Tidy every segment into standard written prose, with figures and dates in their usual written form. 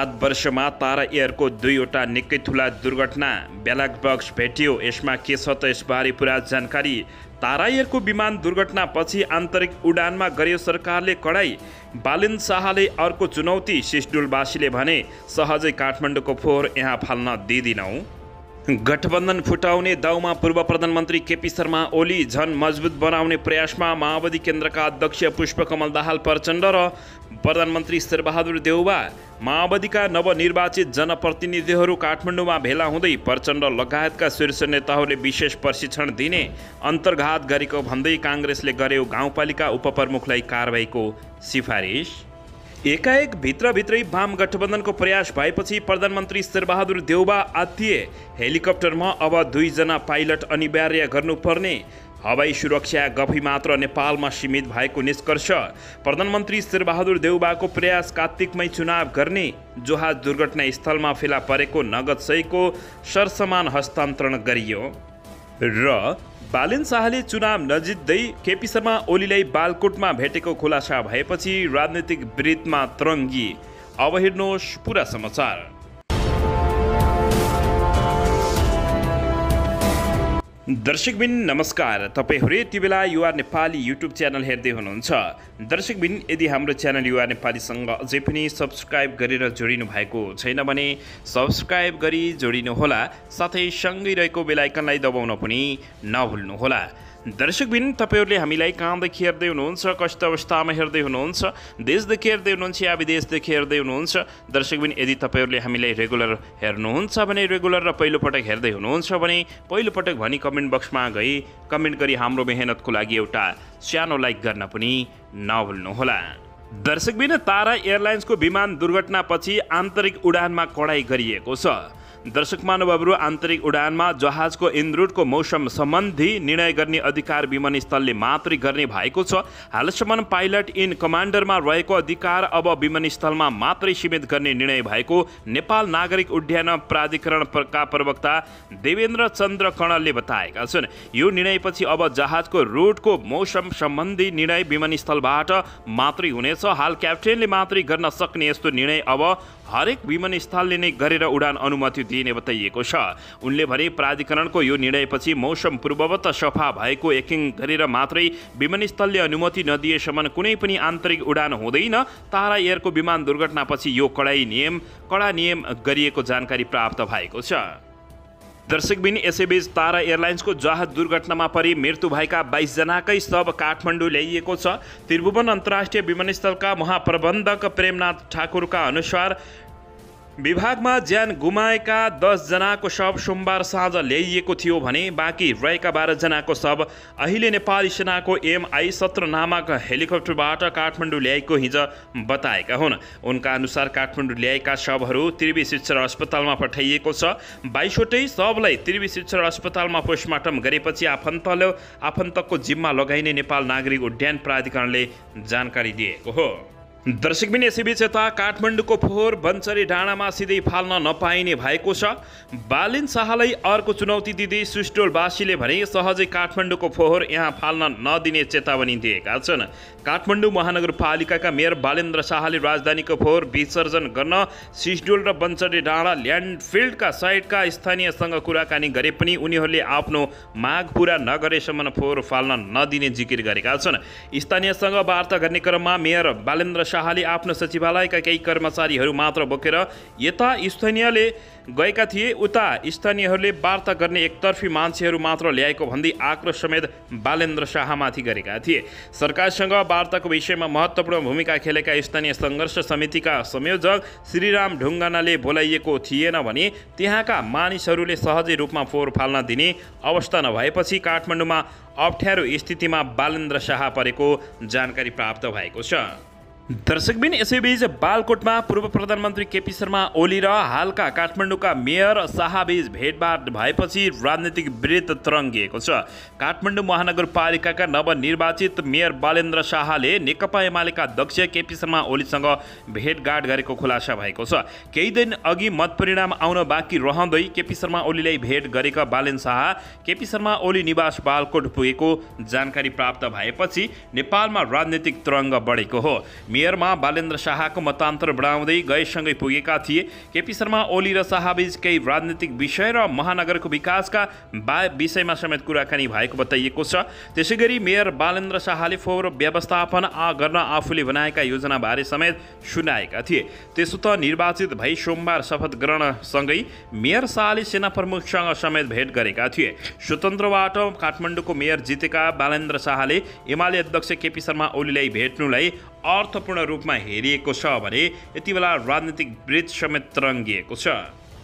7 वर्षमा तारा एयरको 2वटा निकै ठुला दुर्घटना, ब्ल्याक बक्स भेटियो। यसमा के छ त यसबारे पुरा जानकारी। तारा एयरको विमान दुर्घटनापछि आन्तरिक उडानमा गर्यो सरकारले कडाई। बालिन शाहले अर्को चुनौती, सिसडुलवासीले भने सहजै काठमाडौँको फोहोर यहाँ फाल्न दिँदिनौँ। गठबन्धन फुटाउने दाउमा पूर्व प्रधानमन्त्री केपी शर्मा ओली, झन मजबुत बनाउने प्रयासमा माओवादी केन्द्रका अध्यक्ष पुष्पकमल दाहाल प्रचण्ड र प्रधानमन्त्री शेरबहादुर देउवा। माओवादीका नवनिर्वाचित जनप्रतिनिधिहरू काठमाडौँमा भेला हुँदै प्रचण्ड लगायतका शीर्ष नेताहरूले विशेष प्रशिक्षण दिने अन्तर्घात गरेको भन्दै काङ्ग्रेसले गर्यो गाउँपालिका उपप्रमुखलाई कारबाहीको सिफारिस। एकाएक भित्रभित्रै वाम गठबन्धनको प्रयास भएपछि प्रधानमन्त्री शेरबहादुर देउवा आत्तिए। हेलिकप्टरमा अब 2 जना पाइलट अनिवार्य गर्नुपर्ने, हवाई सुरक्षा गफी मात्र नेपालमा सीमित भएको निष्कर्ष। प्रधानमन्त्री शेरबहादुर देउवाको प्रयास कार्तिकमै चुनाव गर्ने, जहाज दुर्घटना स्थलमा फेला परेको नगद सहीको सरसमान हस्तान्तरण गरियो। र बालिन शाहले चुनाव नजित्दै केपी शर्मा ओलीलाई बालकोटमा भेटेको खुलासा भएपछि राजनीतिक वृत्तमा तरङ्गी। अब हेर्नुहोस् पुरा समाचार। दर्शकबिन नमस्कार, तपाईँहरू यति बेला युआर नेपाली युट्युब च्यानल हेर्दै हुनुहुन्छ। दर्शकबिन, यदि हाम्रो च्यानल युआर नेपालीसँग अझै पनि सब्सक्राइब गरेर जोडिनु भएको छैन भने सब्सक्राइब गरी जोडिनुहोला, साथै सँगै रहेको बेल आइकनलाई दबाउन पनि नभुल्नुहोला। दर्शकबिन, तपाईँहरूले हामीलाई कहाँदेखि हेर्दै हुनुहुन्छ, कस्तो अवस्थामा हेर्दै हुनुहुन्छ, देशदेखि हेर्दै हुनुहुन्छ या विदेशदेखि हेर्दै हुनुहुन्छ। दर्शकबिन, यदि तपाईँहरूले हामीलाई रेगुलर हेर्नुहुन्छ भने रेगुलर र पहिलोपटक हेर्दै हुनुहुन्छ भने पहिलोपटक भनी कमेन्ट बक्समा गई कमेन्ट गरी हाम्रो मेहनतको लागि एउटा सानो लाइक गर्न पनि नभुल्नुहोला। दर्शकबिन, तारा एयरलाइन्सको विमान दुर्घटनापछि आन्तरिक उडानमा कडाई गरिएको छ। दर्शक महानुभावहरू, आन्तरिक उडानमा जहाजको इनरुटको मौसम सम्बन्धी निर्णय गर्ने अधिकार विमानस्थलले मात्रै गर्ने भएको छ। हालसम्म पाइलट इन कमान्डरमा रहेको अधिकार अब विमानस्थलमा मात्रै सीमित गर्ने निर्णय भएको नेपाल नागरिक उड्डयन प्राधिकरणका प्रवक्ता देवेन्द्र चन्द्र कणलले बताएका छन्। यो निर्णयपछि अब जहाजको रुटको मौसम सम्बन्धी निर्णय विमानस्थलबाट मात्रै हुनेछ। हाल क्याप्टेनले मात्रै गर्न सक्ने यस्तो निर्णय अब हरेक विमानस्थलले नै गरेर उडान अनुमति दिने बताइएको छ। उनले भने प्राधिकरणको यो निर्णयपछि मौसम पूर्ववत सफा भएको यकिन गरेर मात्रै विमानस्थलले अनुमति नदिएसम्म कुनै पनि आन्तरिक उडान हुँदैन। तारा एयरको विमान दुर्घटनापछि यो कडा नियम गरिएको जानकारी प्राप्त भएको छ। दर्शकबिन, यसैबीच तारा एयरलाइन्सको जहाज दुर्घटनामा परि मृत्यु भएका 22 जनाकै शव काठमाडौँ ल्याइएको छ। त्रिभुवन अन्तर्राष्ट्रिय विमानस्थलका महाप्रबन्धक प्रेमनाथ ठाकुरका अनुसार विभागमा ज्यान गुमाएका 10 जनाको शव सोमबार साँझ ल्याइएको थियो भने बाँकी रहेका 12 जनाको शव अहिले नेपाली सेनाको MI-17 नामक हेलिकप्टरबाट काठमाडौँ ल्याएको हिजो बताएका हुन्। उनका अनुसार काठमाडौँ ल्याएका शवहरू त्रिवी शिक्षर अस्पतालमा पठाइएको छ। 22वटै शवलाई त्रिवी शिक्षर अस्पतालमा पोस्टमार्टम गरेपछि आफन्तको जिम्मा लगाइने नेपाल नागरिक उड्डयन प्राधिकरणले जानकारी दिएको हो। दर्शकबिन, यसैबीच यता काठमाडौँको फोहोर बन्चरी डाँडामा सिधै फाल्न नपाइने भएको छ। बालिन शाहलाई अर्को चुनौती दिँदै सिसडुलवासीले भने सहजै काठमाडौँको फोहोर यहाँ फाल्न नदिने चेतावनी दिएका छन्। काठमाडौँ महानगरपालिकाका मेयर बालेन्द्र शाहले राजधानीको फोहोर विसर्जन गर्न सिसडुल र बन्चरी डाँडा ल्यान्डफिल्डका साइटका स्थानीयसँग कुराकानी गरे पनि उनीहरूले आफ्नो माग पूरा नगरेसम्म फोहोर फाल्न नदिने जिकिर गरेका छन्। स्थानीयसँग वार्ता गर्ने क्रममा मेयर बालेन्द्र शाहले आफ्नो सचिवालयका केही कर्मचारीहरू मात्र बोकेर यता स्थानीयले गएका थिए। उता स्थानीयहरूले वार्ता गर्ने एकतर्फी मान्छेहरू मात्र ल्याएको भन्दै आक्रोश समेत बालेन्द्र शाहमाथि गरेका थिए। सरकारसँग वार्ताको विषयमा महत्त्वपूर्ण भूमिका खेलेका स्थानीय सङ्घर्ष समितिका संयोजक श्रीराम ढुङ्गानाले बोलाइएको थिएन भने त्यहाँका मानिसहरूले सहजै रूपमा फोहोर फाल्न दिने अवस्था नभएपछि काठमाडौँमा अप्ठ्यारो स्थितिमा बालेन्द्र शाह परेको जानकारी प्राप्त भएको छ। दर्शकबिन, यसैबीच बालकोटमा पूर्व प्रधानमन्त्री केपी शर्मा ओली र हालका काठमाडौँका मेयर शाहबीच भेटभाट भएपछि राजनीतिक वृत्त तरङ्गिएको छ। काठमाडौँ महानगरपालिकाका नवनिर्वाचित मेयर बालेन्द्र शाहले नेकपा एमालेका अध्यक्ष केपी शर्मा ओलीसँग भेटघाट गरेको खुलासा भएको छ। केही दिन अघि मतपरिणाम आउन बाँकी रहँदै केपी शर्मा ओलीलाई भेट गरेका बालेन शाह केपी शर्मा ओली निवास बालकोट पुगेको जानकारी प्राप्त भएपछि नेपालमा राजनीतिक तरङ्ग बढेको हो। मेयरमा बालेन्द्र शाहको मतान्तर बढाउँदै गएसँगै पुगेका थिए। केपी शर्मा ओली र शाहबीच केही राजनीतिक विषय र महानगरको विकासका विषयमा समेत कुराकानी भएको बताइएको छ। त्यसैगरी मेयर बालेन्द्र शाहले फोहोर व्यवस्थापन गर्न आफूले बनाएका योजनाबारे समेत सुनाएका थिए। त्यसो त निर्वाचित भई सोमबार शपथ ग्रहणसँगै मेयर शाहले सेना प्रमुखसँग समेत भेट गरेका थिए। स्वतन्त्रबाट काठमाडौँको मेयर जितेका बालेन्द्र शाहले एमाले अध्यक्ष केपी शर्मा ओलीलाई भेट्नुलाई अर्थपूर्ण रूपमा हेरिएको छ भने यति बेला राजनीतिक वृत्त समेत तरङ्गिएको छ।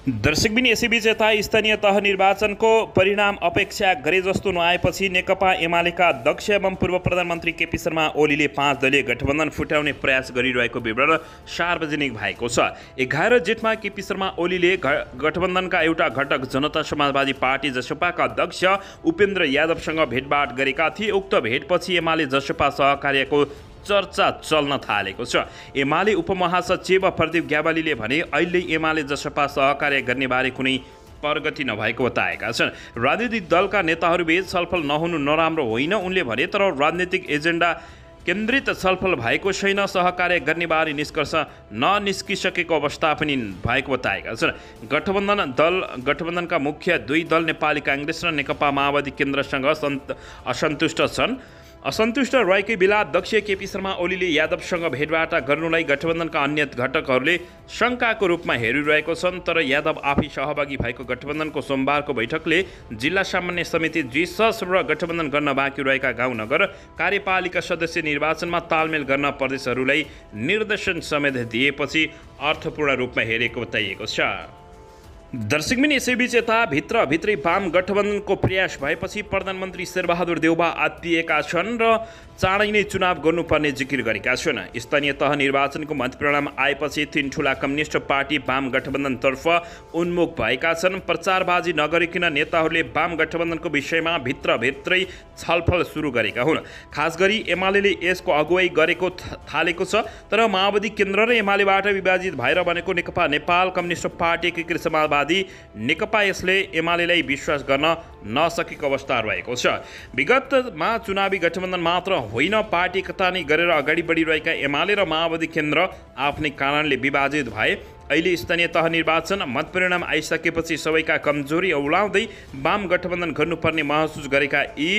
दर्शकबिन यसैबीच यता स्थानीय तह निर्वाचनको परिणाम अपेक्षा गरे जस्तो नआएपछि नेकपा एमालेका अध्यक्ष एवं पूर्व प्रधानमन्त्री केपी शर्मा ओलीले 5 दलीय गठबन्धन फुटाउने प्रयास गरिरहेको विवरण सार्वजनिक भएको छ। 11 जेठमा केपी शर्मा ओलीले गठबन्धनका एउटा घटक जनता समाजवादी पार्टी जसपाका अध्यक्ष उपेन्द्र यादवसँग भेटभाट गरेका थिए। उक्त भेटपछि एमाले जसपा सहकार्यको चर्चा चल्न थालेको छ। एमाले उपमहासचिव प्रदीप ग्यावालीले भने अहिले एमाले जसपा सहकार्य गर्नेबारे कुनै प्रगति नभएको बताएका छन्। राजनीतिक दलका नेताहरूबीच छलफल नहुनु नराम्रो होइन उनले भने, तर राजनीतिक एजेन्डा केन्द्रित छलफल भएको छैन। सहकार्य गर्नेबारे निष्कर्ष ननिस्किसकेको अवस्था पनि भएको बताएका छन्। गठबन्धनका मुख्य दुई दल नेपाली काङ्ग्रेस र नेकपा माओवादी केन्द्रसँग असन्तुष्ट छन्। असन्तुष्ट रहेकै बेला अध्यक्ष केपी शर्मा ओलीले यादवसँग भेटवार्ता गर्नुलाई गठबन्धनका अन्य घटकहरूले शङ्काको रूपमा हेरिरहेको छन्। तर यादव आफै सहभागी भएको गठबन्धनको सोमबारको बैठकले जिल्ला सामान्य समिति जिसस र गठबन्धन गर्न बाँकी रहेका गाउँ नगर कार्यपालिका सदस्य निर्वाचनमा तालमेल गर्न प्रदेशहरूलाई निर्देशन समेत दिएपछि अर्थपूर्ण रूपमा हेरेको बताइएको छ। दर्शकबिन यसैबीच यता भित्रै वाम गठबन्धनको प्रयास भएपछि प्रधानमन्त्री शेरबहादुर देउबा आत्तिएका छन् र चाँडै नै चुनाव गर्नुपर्ने जिकिर गरेका छन्। स्थानीय तह निर्वाचनको मतपरिणाम आएपछि 3 ठुला कम्युनिस्ट पार्टी वाम गठबन्धनतर्फ उन्मुख भएका छन्। प्रचारबाजी नगरिकन नेताहरूले वाम गठबन्धनको विषयमा भित्रै छलफल सुरु गरेका हुन्। खास गरी एमाले यसको अगुवाई गरेको थालेको छ। तर माओवादी केन्द्र र एमालेबाट विभाजित भएर बनेको नेकपा नेपाल कम्युनिस्ट पार्टी एकीकृत समाजवादी नेकपा यसले एमालेलाई विश्वास गर्न नसकेको अवस्था रहेको छ। विगतमा चुनावी गठबन्धन मात्र होइन, पार्टी एकता नै गरेर अगाडि बढिरहेका एमाले र माओवादी केन्द्र आफ्नै कारणले विभाजित भए। अहिले स्थानीय तह निर्वाचन मतपरिणाम आइसकेपछि सबैका कमजोरी औलाउँदै वाम गठबन्धन गर्नुपर्ने महसुस गरेका यी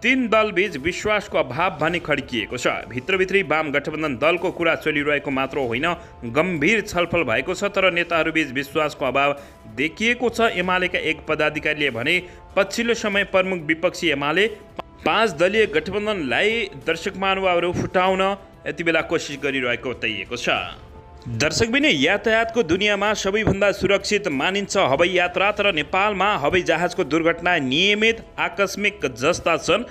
3 दलबीच विश्वासको अभाव भने खड्किएको छ। भित्रै वाम गठबन्धन दलको कुरा चलिरहेको मात्र होइन, गम्भीर छलफल भएको छ। तर नेताहरूबीच विश्वासको अभाव देखिएको छ। एमालेका एक पदाधिकारीले भने पछिल्लो समय प्रमुख विपक्षी एमाले 5 दलीय गठबन्धनलाई दर्शक महानुभावहरू फुटाउन यति बेला कोसिस गरिरहेको बताइएको छ। दर्शकबिन यातायातको दुनियाँमा सबैभन्दा सुरक्षित मानिन्छ हवाई यात्रा, तर नेपालमा हवाई जहाजको दुर्घटना नियमित आकस्मिक जस्ता छन्।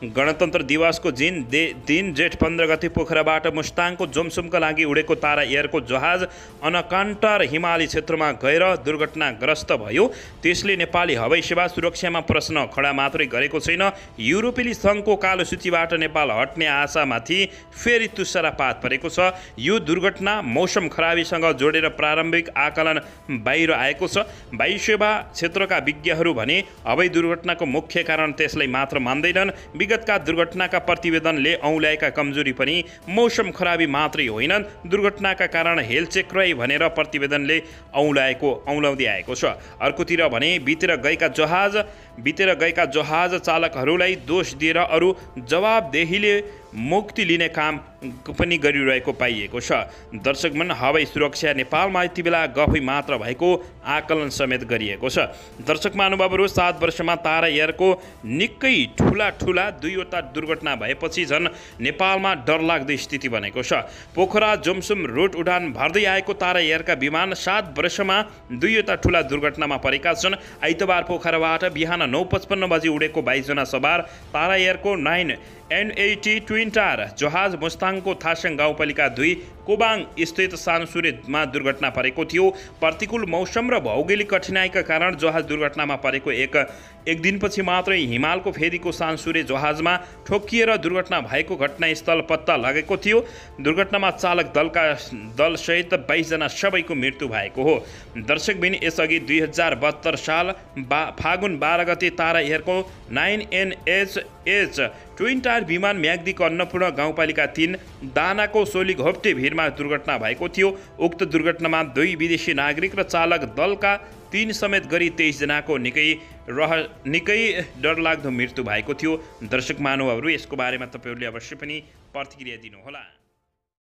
गणतन्त्र दिवसको दिन जेठ 15 गते पोखराबाट मुस्ताङको जोमसुमका लागि उडेको तारा एयरको जहाज अनकन्टर हिमाली क्षेत्रमा गएर दुर्घटनाग्रस्त भयो। त्यसले नेपाली हवाई सेवा सुरक्षामा प्रश्न खडा मात्रै गरेको छैन, युरोपेली सङ्घको कालो सूचीबाट नेपाल हट्ने आशामाथि फेरि तुषारपात परेको छ। यो दुर्घटना मौसम खराबीसँग जोडेर प्रारम्भिक आकलन बाहिर आएको छ। वायु सेवा क्षेत्रका विज्ञहरू भने हवाई दुर्घटनाको मुख्य कारण त्यसलाई मात्र मान्दैनन्। विगतका दुर्घटनाका प्रतिवेदनले औँल्याएका कमजोरी पनि मौसम खराबी मात्रै होइनन्, दुर्घटनाका कारण हेलचेक रहे भनेर प्रतिवेदनले औँल्याउँदै आएको छ। अर्कोतिर भने बितेर गएका जहाज चालकहरूलाई दोष दिएर अरू जवाबदेहीले मुक्ति लिने काम पनि गरिरहेको पाइएको छ। दर्शकमन हवाई सुरक्षा नेपालमा यति बेला गफै मात्र भएको आकलन समेत गरिएको छ। दर्शक महानुभावहरू 7 वर्षमा तारा एयरको निकै ठुला 2वटा दुर्घटना भएपछि झन् नेपालमा डरलाग्दो स्थिति बनेको छ। पोखरा जोमसुम रुट उडान भर्दै आएको तारा एयरका विमान 7 वर्षमा 2वटा ठुला दुर्घटनामा परेका छन्। आइतबार पोखराबाट बिहान 9:55 बजे उडेको 22 जना सवार तारा एयरको 9 NAT ट्विन टार जहाज मुस्ताङको थासङ गाउँपालिका 2 कोबाङ स्थित सानुसुरेमा दुर्घटना परेको थियो। प्रतिकूल मौसम र भौगोलिक कठिनाइका कारण जहाज दुर्घटनामा परेको एक दिनपछि मात्रै हिमालको फेदीको सानुसुरे जहाजमा ठोक्किएर दुर्घटना भएको घटनास्थल पत्ता लागेको थियो। दुर्घटनामा चालक दलसहित 22 जना सबैको मृत्यु भएको हो। दर्शकबिन यसअघि 2072 साल फागुन 12 गते तारा एयरको 9NHH ट्विन टायर विमान म्याग्दीको अन्नपूर्ण गाउँपालिका 3 दानाको सोली घोप्टे भिरमा दुर्घटना भएको थियो। उक्त दुर्घटनामा 2 विदेशी नागरिक र चालक दलका 3 समेत गरी 23 जनाको निकै डरलाग्दो मृत्यु भएको थियो। दर्शक महानुभावहरू, यसको बारेमा तपाईहरूले अवश्य पनि प्रतिक्रिया दिनुहोला।